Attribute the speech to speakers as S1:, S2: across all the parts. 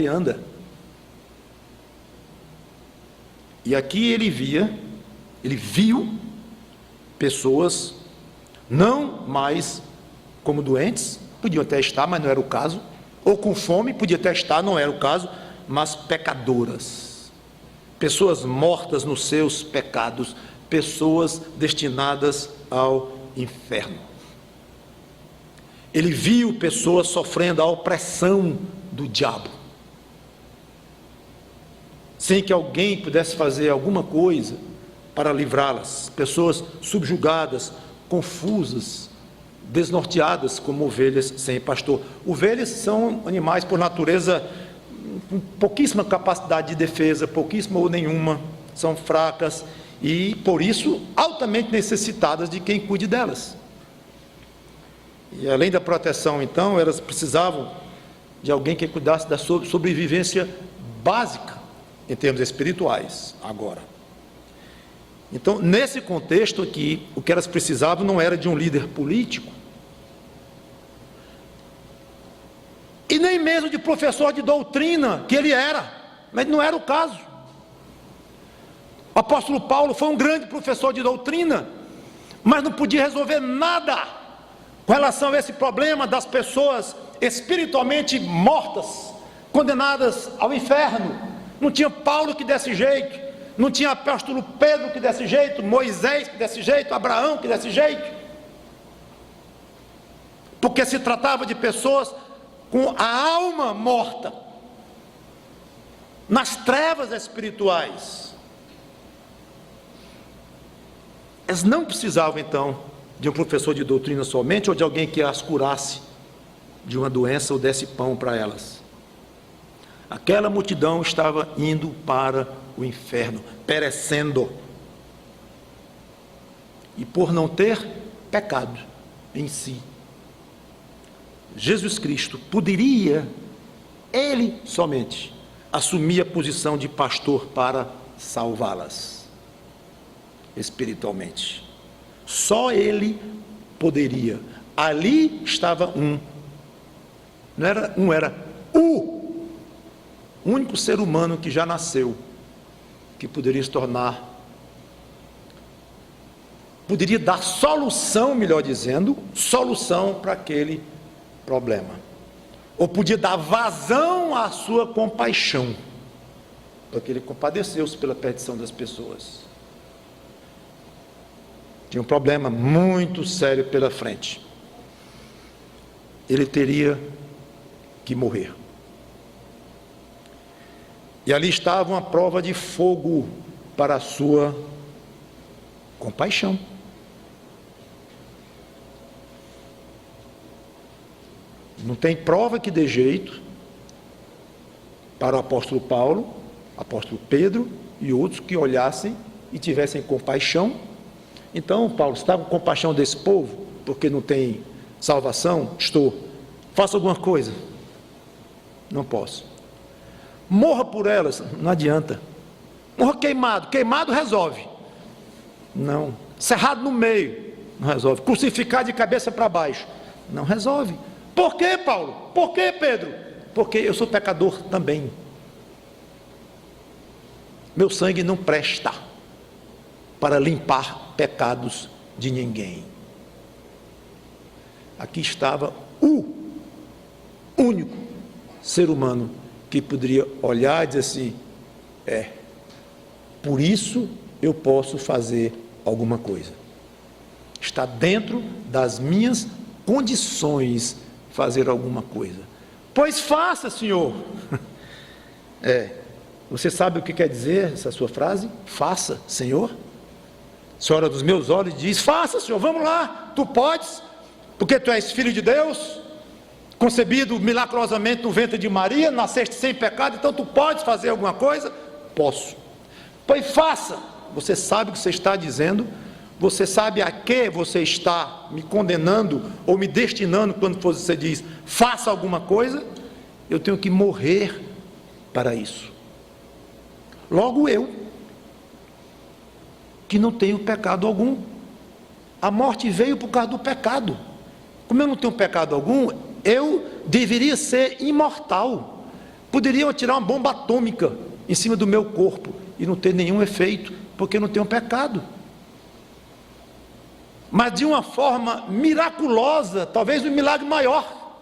S1: e anda. E aqui ele viu pessoas não mais como doentes, podiam até estar, mas não era o caso, ou com fome, podia até estar, não era o caso, mas pecadoras, pessoas mortas nos seus pecados, pessoas destinadas ao inferno. Ele viu pessoas sofrendo a opressão do diabo, sem que alguém pudesse fazer alguma coisa para livrá-las, pessoas subjugadas, confusas, desnorteadas como ovelhas sem pastor. Ovelhas são animais por natureza com pouquíssima capacidade de defesa, pouquíssima ou nenhuma, são fracas e por isso altamente necessitadas de quem cuide delas. E além da proteção, então, elas precisavam de alguém que cuidasse da sobrevivência básica em termos espirituais agora. Então, nesse contexto aqui, o que elas precisavam não era de um líder político, e nem mesmo de professor de doutrina, que ele era, mas não era o caso. O apóstolo Paulo foi um grande professor de doutrina, mas não podia resolver nada com relação a esse problema das pessoas espiritualmente mortas, condenadas ao inferno. Não tinha Paulo que desse jeito, não tinha apóstolo Pedro que desse jeito, Moisés que desse jeito, Abraão que desse jeito, porque se tratava de pessoas com a alma morta, nas trevas espirituais. Eles não precisavam então de um professor de doutrina somente, ou de alguém que as curasse de uma doença ou desse pão para elas. Aquela multidão estava indo para o inferno, perecendo, e por não ter pecado em si, Jesus Cristo poderia, ele somente, assumir a posição de pastor para salvá-las espiritualmente. Só ele poderia. Ali estava não era era o único ser humano que já nasceu, que poderia se tornar, poderia dar solução, melhor dizendo, solução para aquele problema, ou podia dar vazão à sua compaixão, porque ele compadeceu-se pela perdição das pessoas. Tinha um problema muito sério pela frente, ele teria que morrer, e ali estava uma prova de fogo para a sua compaixão. Não tem prova que dê jeito para o apóstolo Paulo, apóstolo Pedro e outros que olhassem e tivessem compaixão. Então, Paulo, você está com compaixão desse povo, porque não tem salvação? Estou. Faça alguma coisa. Não posso. Morra por elas, não adianta. Morra queimado, queimado resolve. Não. Cerrado no meio, não resolve. Crucificar de cabeça para baixo, não resolve. Por que, Paulo? Por que, Pedro? Porque eu sou pecador também. Meu sangue não presta para limpar pecados de ninguém. Aqui estava o único ser humano que poderia olhar e dizer assim, por isso eu posso fazer alguma coisa. Está dentro das minhas condições fazer alguma coisa. Pois faça, Senhor. Você sabe o que quer dizer essa sua frase? Faça, Senhor. Senhora dos meus olhos diz, faça, Senhor, vamos lá, tu podes, porque tu és filho de Deus, concebido milagrosamente no ventre de Maria, nasceste sem pecado, então tu podes fazer alguma coisa? Posso. Pois faça. Você sabe o que você está dizendo? Você sabe a que você está me condenando ou me destinando quando você diz, faça alguma coisa? Eu tenho que morrer para isso. Logo eu, que não tenho pecado algum. A morte veio por causa do pecado. Como eu não tenho pecado algum, eu deveria ser imortal. Poderiam atirar uma bomba atômica em cima do meu corpo e não ter nenhum efeito, porque eu não tenho pecado. Mas de uma forma miraculosa, talvez um milagre maior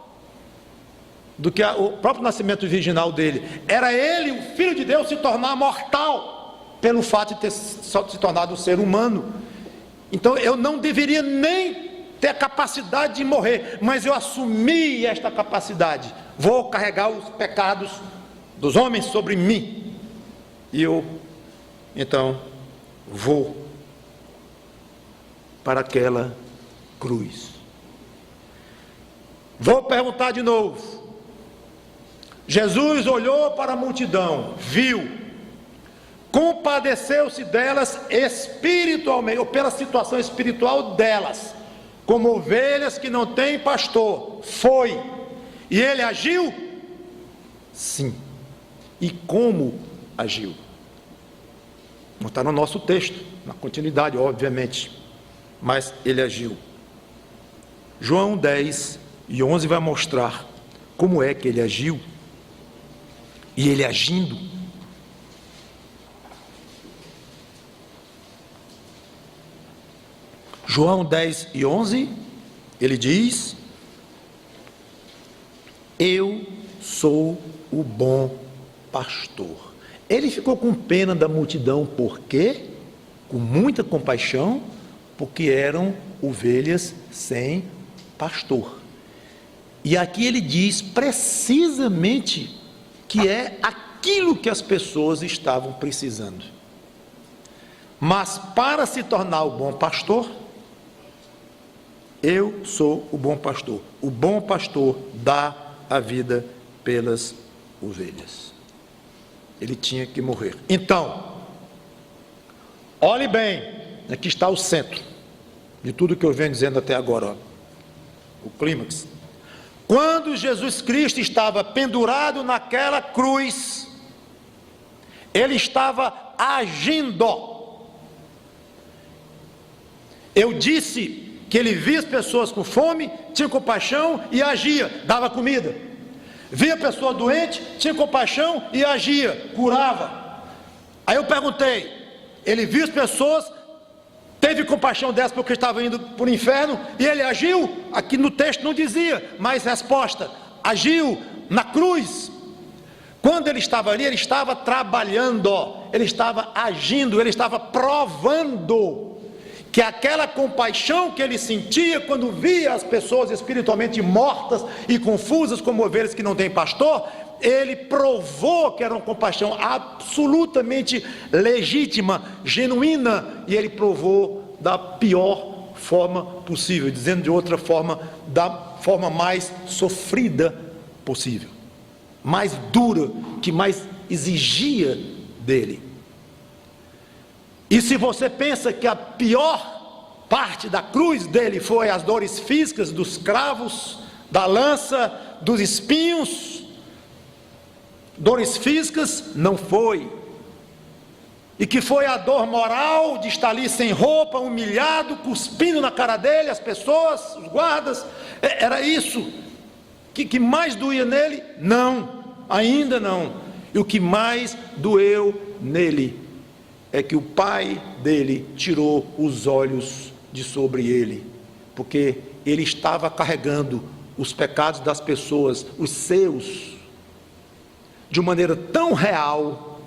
S1: do que o próprio nascimento virginal dele. Era ele, o Filho de Deus, se tornar mortal, pelo fato de ter se tornado um ser humano. Então eu não deveria nem ter a capacidade de morrer, mas eu assumi esta capacidade. Vou carregar os pecados dos homens sobre mim. E eu, então, vou para aquela cruz. Vou perguntar de novo. Jesus olhou para a multidão, viu, compadeceu-se delas espiritualmente, ou pela situação espiritual delas, como ovelhas que não têm pastor. Foi. E ele agiu? Sim. E como agiu? Não está no nosso texto, na continuidade, obviamente, mas ele agiu. João 10:11 vai mostrar como é que ele agiu. E ele agindo, João 10:11, ele diz: eu sou o bom pastor. Ele ficou com pena da multidão, por quê? Com muita compaixão, porque eram ovelhas sem pastor. E aqui ele diz precisamente que é aquilo que as pessoas estavam precisando. Mas para se tornar o bom pastor, eu sou o bom pastor. O bom pastor dá a vida pelas ovelhas. Ele tinha que morrer. Então, olhe bem, aqui está o centro de tudo que eu venho dizendo até agora, ó. O clímax. Quando Jesus Cristo estava pendurado naquela cruz, ele estava agindo. Eu disse que ele via as pessoas com fome, tinha compaixão e agia, dava comida. Via a pessoa doente, tinha compaixão e agia, curava. Aí eu perguntei, ele viu as pessoas, teve compaixão delas porque estavam indo para o inferno, e ele agiu? Aqui no texto não dizia, mas resposta, agiu na cruz. Quando ele estava ali, ele estava trabalhando, ele estava agindo, ele estava provando que aquela compaixão que ele sentia quando via as pessoas espiritualmente mortas e confusas como ovelhas que não têm pastor, ele provou que era uma compaixão absolutamente legítima, genuína, e ele provou da pior forma possível, dizendo de outra forma, da forma mais sofrida possível, mais dura, que mais exigia dele. E se você pensa que a pior parte da cruz dele foi as dores físicas dos cravos, da lança, dos espinhos, dores físicas, não foi. E que foi a dor moral de estar ali sem roupa, humilhado, cuspindo na cara dele, as pessoas, os guardas, era isso que mais doía nele? Não, ainda não. E o que mais doeu nele é que o pai dele tirou os olhos de sobre ele, porque ele estava carregando os pecados das pessoas, os seus, de uma maneira tão real,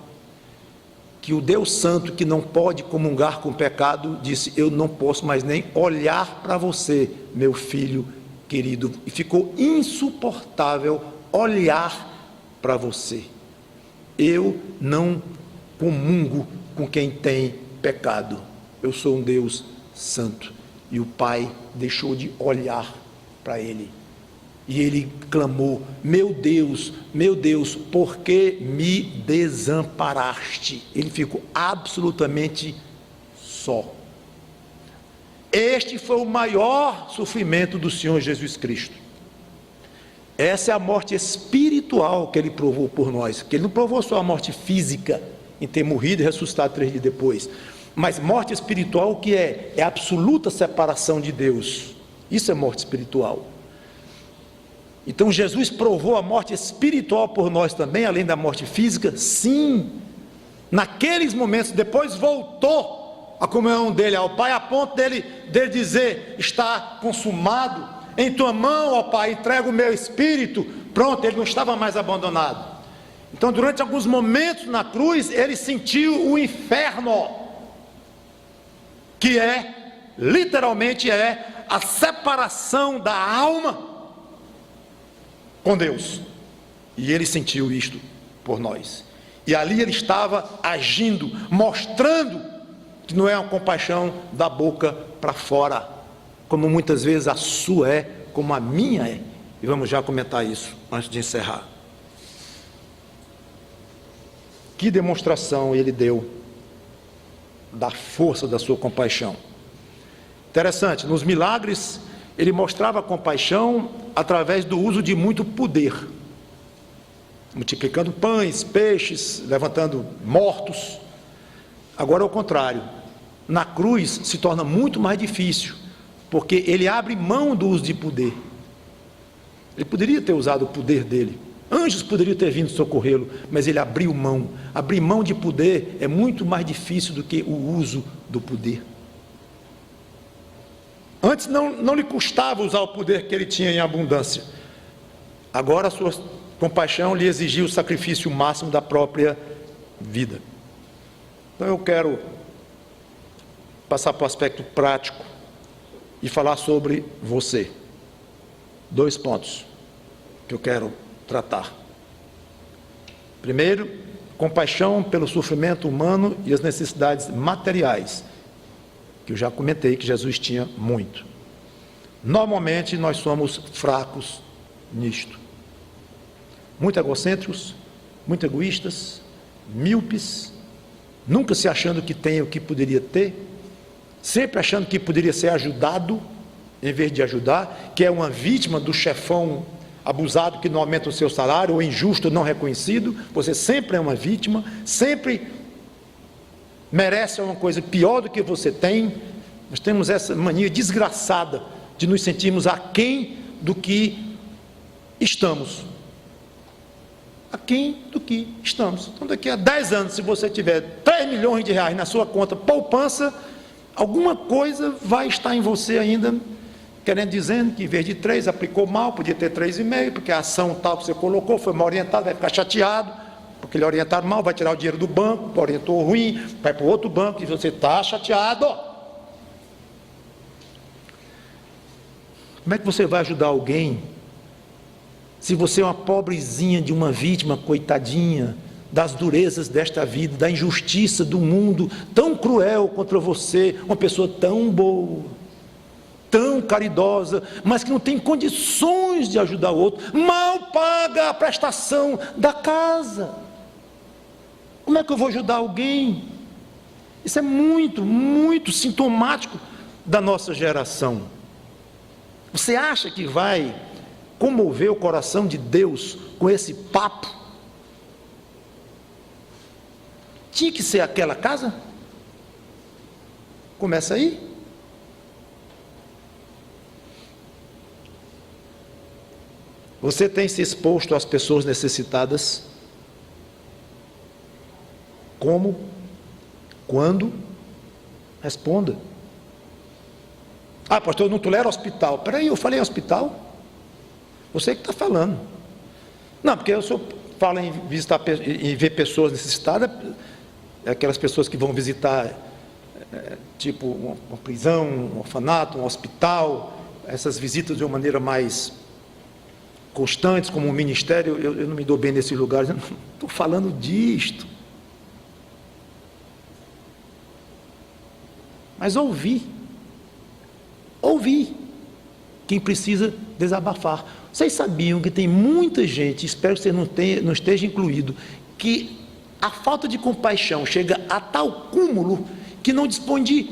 S1: que o Deus Santo, que não pode comungar com o pecado, disse: eu não posso mais nem olhar para você, meu filho querido, e ficou insuportável olhar para você. Eu não comungo com quem tem pecado, eu sou um Deus santo. E o pai deixou de olhar para ele, e ele clamou: meu Deus, por que me desamparaste? Ele ficou absolutamente só. Este foi o maior sofrimento do Senhor Jesus Cristo. Essa é a morte espiritual que ele provou por nós, que ele não provou só a morte física, em ter morrido e ressuscitado 3 dias depois, mas morte espiritual, o que é? É a absoluta separação de Deus. Isso é morte espiritual. Então Jesus provou a morte espiritual por nós também, além da morte física? Sim. Naqueles momentos, depois voltou a comunhão dele ao Pai, a ponto dele dizer: está consumado, em tua mão, ó Pai, entrego o meu espírito. Pronto, ele não estava mais abandonado. Então, durante alguns momentos na cruz, ele sentiu o inferno, que literalmente a separação da alma com Deus. E ele sentiu isto por nós. E ali ele estava agindo, mostrando que não é uma compaixão da boca para fora, como muitas vezes a sua é, como a minha é. E vamos já comentar isso antes de encerrar. Que demonstração ele deu da força da sua compaixão. Interessante, nos milagres ele mostrava compaixão através do uso de muito poder, multiplicando pães, peixes, levantando mortos. Agora é o contrário, na cruz se torna muito mais difícil, porque ele abre mão do uso de poder. Ele poderia ter usado o poder dele, anjos poderiam ter vindo socorrê-lo, mas ele abriu mão. Abrir mão de poder é muito mais difícil do que o uso do poder. Antes não lhe custava usar o poder que ele tinha em abundância. Agora a sua compaixão lhe exigiu o sacrifício máximo da própria vida. Então eu quero passar para o aspecto prático e falar sobre você. 2 pontos que eu quero tratar. Primeiro, compaixão pelo sofrimento humano e as necessidades materiais, que eu já comentei que Jesus tinha muito. Normalmente nós somos fracos nisto. Muito egocêntricos, muito egoístas, míopes, nunca se achando que tem o que poderia ter, sempre achando que poderia ser ajudado, em vez de ajudar, que é uma vítima do chefão abusado que não aumenta o seu salário, ou injusto, não reconhecido. Você sempre é uma vítima, sempre merece uma coisa pior do que você tem. Nós temos essa mania desgraçada de nos sentirmos aquém do que estamos. Aquém do que estamos. Então daqui a 10 anos, se você tiver 3 milhões de reais na sua conta poupança, alguma coisa vai estar em você ainda, dizendo que em vez de 3, aplicou mal, podia ter 3,5, porque a ação tal que você colocou foi mal orientada, vai ficar chateado, porque ele é orientado mal, vai tirar o dinheiro do banco, orientou ruim, vai para o outro banco e você está chateado. Como é que você vai ajudar alguém se você é uma pobrezinha de uma vítima, coitadinha, das durezas desta vida, da injustiça do mundo tão cruel contra você, uma pessoa tão boa, tão caridosa, mas que não tem condições de ajudar o outro, mal paga a prestação da casa? Como é que eu vou ajudar alguém? Isso é muito, muito sintomático da nossa geração. Você acha que vai comover o coração de Deus com esse papo? Tinha que ser aquela casa? Começa aí. Você tem se exposto às pessoas necessitadas? Como? Quando? Responda. Ah, pastor, eu não tolero hospital. Peraí, eu falei hospital? Você que está falando. Não, porque eu só falo em visitar, em ver pessoas necessitadas, aquelas pessoas que vão visitar, tipo uma prisão, um orfanato, um hospital, essas visitas de uma maneira mais constantes, como um ministério. Eu não me dou bem nesses lugares, eu não estou falando disto. Mas ouvir quem precisa desabafar. Vocês sabiam que tem muita gente, espero que você não esteja incluído, que a falta de compaixão chega a tal cúmulo que não dispõe de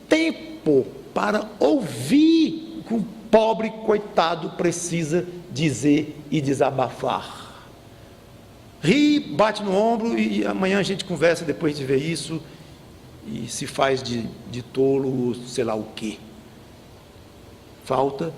S1: tempo para ouvir o que um pobre coitado precisa dizer e desabafar. Ri, bate no ombro e amanhã a gente conversa depois de ver isso e se faz de tolo, sei lá o quê. Falta